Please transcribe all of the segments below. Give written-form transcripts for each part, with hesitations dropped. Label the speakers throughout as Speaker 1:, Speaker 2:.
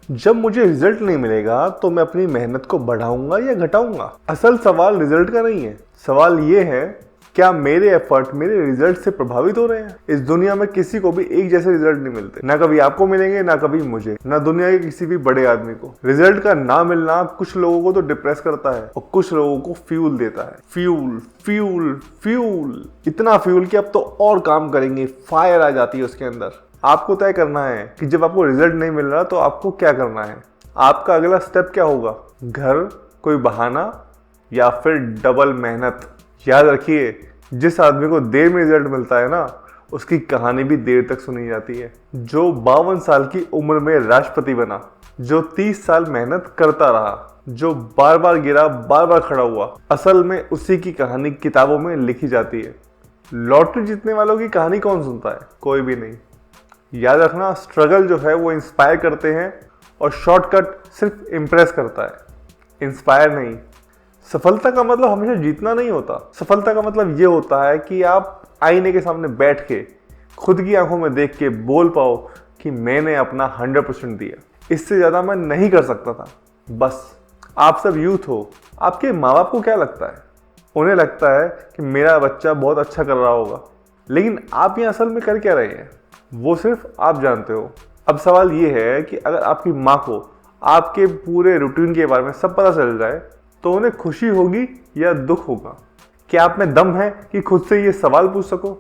Speaker 1: जब मुझे रिजल्ट नहीं मिलेगा तो मैं अपनी मेहनत को बढ़ाऊंगा या घटाऊंगा? असल सवाल रिजल्ट का नहीं है, सवाल ये है क्या मेरे एफर्ट मेरे रिजल्ट से प्रभावित हो रहे हैं? इस दुनिया में किसी को भी एक जैसे रिजल्ट नहीं मिलते, ना कभी आपको मिलेंगे ना कभी मुझे, ना दुनिया के किसी भी बड़े आदमी को। रिजल्ट का ना मिलना कुछ लोगों को तो डिप्रेस करता है और कुछ लोगों को फ्यूल देता है। फ्यूल फ्यूल फ्यूल, इतना फ्यूल कि अब तो और काम करेंगे, फायर आ जाती है उसके अंदर। आपको तय करना है कि जब आपको रिजल्ट नहीं मिल रहा तो आपको क्या करना है। आपका अगला स्टेप क्या होगा? घर, कोई बहाना या फिर डबल मेहनत? याद रखिए, जिस आदमी को देर में रिजल्ट मिलता है ना, उसकी कहानी भी देर तक सुनी जाती है। जो 52 साल की उम्र में राष्ट्रपति बना, जो 30 साल मेहनत करता रहा, जो बार बार गिरा बार बार खड़ा हुआ, असल में उसी की कहानी किताबों में लिखी जाती है। लॉटरी जीतने वालों की कहानी कौन सुनता है? कोई भी नहीं। याद रखना, स्ट्रगल जो है वो इंस्पायर करते हैं और शॉर्टकट सिर्फ इम्प्रेस करता है, इंस्पायर नहीं। सफलता का मतलब हमेशा जीतना नहीं होता। सफलता का मतलब ये होता है कि आप आईने के सामने बैठ के खुद की आंखों में देख के बोल पाओ कि मैंने अपना 100% दिया, इससे ज़्यादा मैं नहीं कर सकता था। बस आप सब यूथ हो, आपके माँ बाप को क्या लगता है? उन्हें लगता है कि मेरा बच्चा बहुत अच्छा कर रहा होगा, लेकिन आप यहाँ असल में कर क्या रहे हैं वो सिर्फ आप जानते हो। अब सवाल ये है कि अगर आपकी माँ को आपके पूरे रूटीन के बारे में सब पता चल जाए तो उन्हें खुशी होगी या दुख होगा? क्या आप में दम है कि खुद से ये सवाल पूछ सको?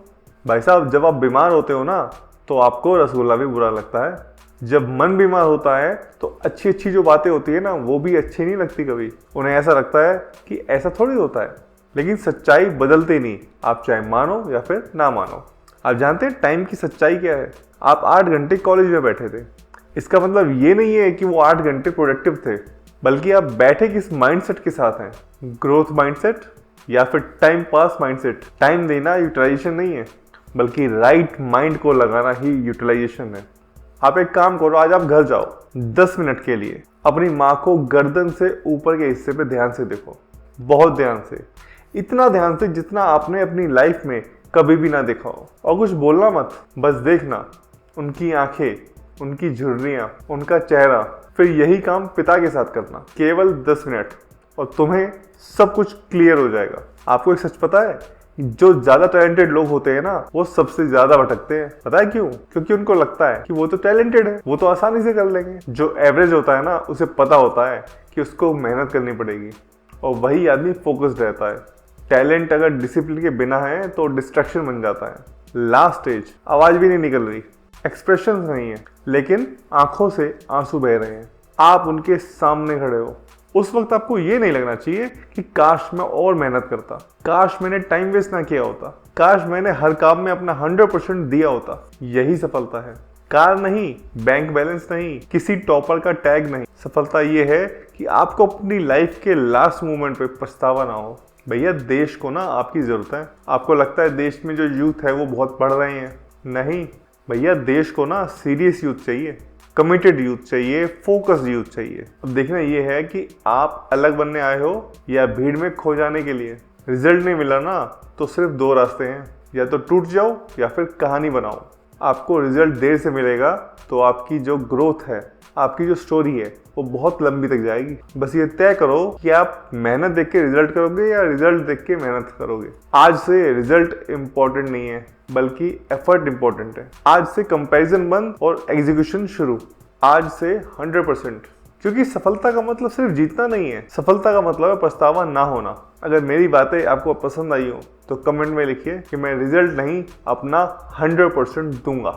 Speaker 1: भाई साहब, जब आप बीमार होते हो ना तो आपको रसगुल्ला भी बुरा लगता है। जब मन बीमार होता है तो अच्छी अच्छी जो बातें होती है ना वो भी अच्छी नहीं लगती कभी। उन्हें ऐसा लगता है कि ऐसा थोड़ी होता है। लेकिन सच्चाई बदलती नहीं, आप चाहे मानो या फिर ना मानो। आप जानते हैं टाइम की सच्चाई क्या है? आप 8 घंटे कॉलेज में बैठे थे, इसका मतलब ये नहीं है कि वो 8 घंटे प्रोडक्टिव थे, बल्कि आप बैठे किस माइंडसेट के साथ हैं। ग्रोथ माइंडसेट या फिर टाइम पास माइंडसेट? टाइम देना यूटिलाइजेशन नहीं है, बल्कि राइट माइंड को लगाना ही यूटिलाइजेशन है। आप एक काम करो, आज आप घर जाओ, 10 मिनट के लिए अपनी माँ को गर्दन से ऊपर के हिस्से पे ध्यान से देखो, बहुत ध्यान से, इतना ध्यान से जितना आपने अपनी लाइफ में कभी भी ना देखा हो। और कुछ बोलना मत, बस देखना उनकी आंखें, उनकी झुर्रियाँ, उनका चेहरा। फिर यही काम पिता के साथ करना, केवल 10 मिनट, और तुम्हें सब कुछ क्लियर हो जाएगा। आपको एक सच पता है? जो ज्यादा टैलेंटेड लोग होते हैं ना वो सबसे ज्यादा भटकते हैं। पता है क्यों? क्योंकि उनको लगता है कि वो तो टैलेंटेड है, वो तो आसानी से कर लेंगे। जो एवरेज होता है ना उसे पता होता है कि उसको मेहनत करनी पड़ेगी, और वही आदमी फोकस्ड रहता है। टैलेंट अगर डिसिप्लिन के बिना है तो डिस्ट्रैक्शन बन जाता है। लास्ट स्टेज, आवाज भी नहीं निकल रही, एक्सप्रेशन नहीं है, लेकिन आंखों से आंसू बह रहे हैं। आप उनके सामने खड़े हो। उस वक्त आपको ये नहीं लगना चाहिए कि काश मैं और मेहनत करता, काश मैंने टाइम वेस्ट ना किया होता, काश मैंने हर काम में अपना 100% दिया होता। यही सफलता है। कार नहीं, बैंक बैलेंस नहीं, किसी टॉपर का टैग नहीं। सफलता ये है कि आपको अपनी लाइफ के लास्ट मोमेंट पे पछतावा ना हो। भैया, देश को ना आपकी जरूरत है। आपको लगता है देश में जो यूथ है वो बहुत पढ़ रहे हैं? नहीं भैया, देश को ना सीरियस यूथ चाहिए, कमिटेड यूथ चाहिए, फोकस्ड यूथ चाहिए। अब देखना ये है कि आप अलग बनने आए हो या भीड़ में खो जाने के लिए। रिजल्ट नहीं मिला ना तो सिर्फ 2 रास्ते हैं, या तो टूट जाओ या फिर कहानी बनाओ। आपको रिजल्ट देर से मिलेगा तो आपकी जो ग्रोथ है, आपकी जो स्टोरी है वो बहुत लंबी तक जाएगी। बस ये तय करो कि आप मेहनत देख के रिजल्ट करोगे या रिजल्ट देख के मेहनत करोगे। आज से रिजल्ट इंपॉर्टेंट नहीं है, बल्कि एफर्ट इंपॉर्टेंट है। आज से कंपैरिजन बंद और एग्जीक्यूशन शुरू। आज से 100%, क्योंकि सफलता का मतलब सिर्फ जीतना नहीं है, सफलता का मतलब है पछतावा ना होना। अगर मेरी बातें आपको पसंद आई हो तो कमेंट में लिखिए कि मैं रिजल्ट नहीं, अपना 100% दूंगा।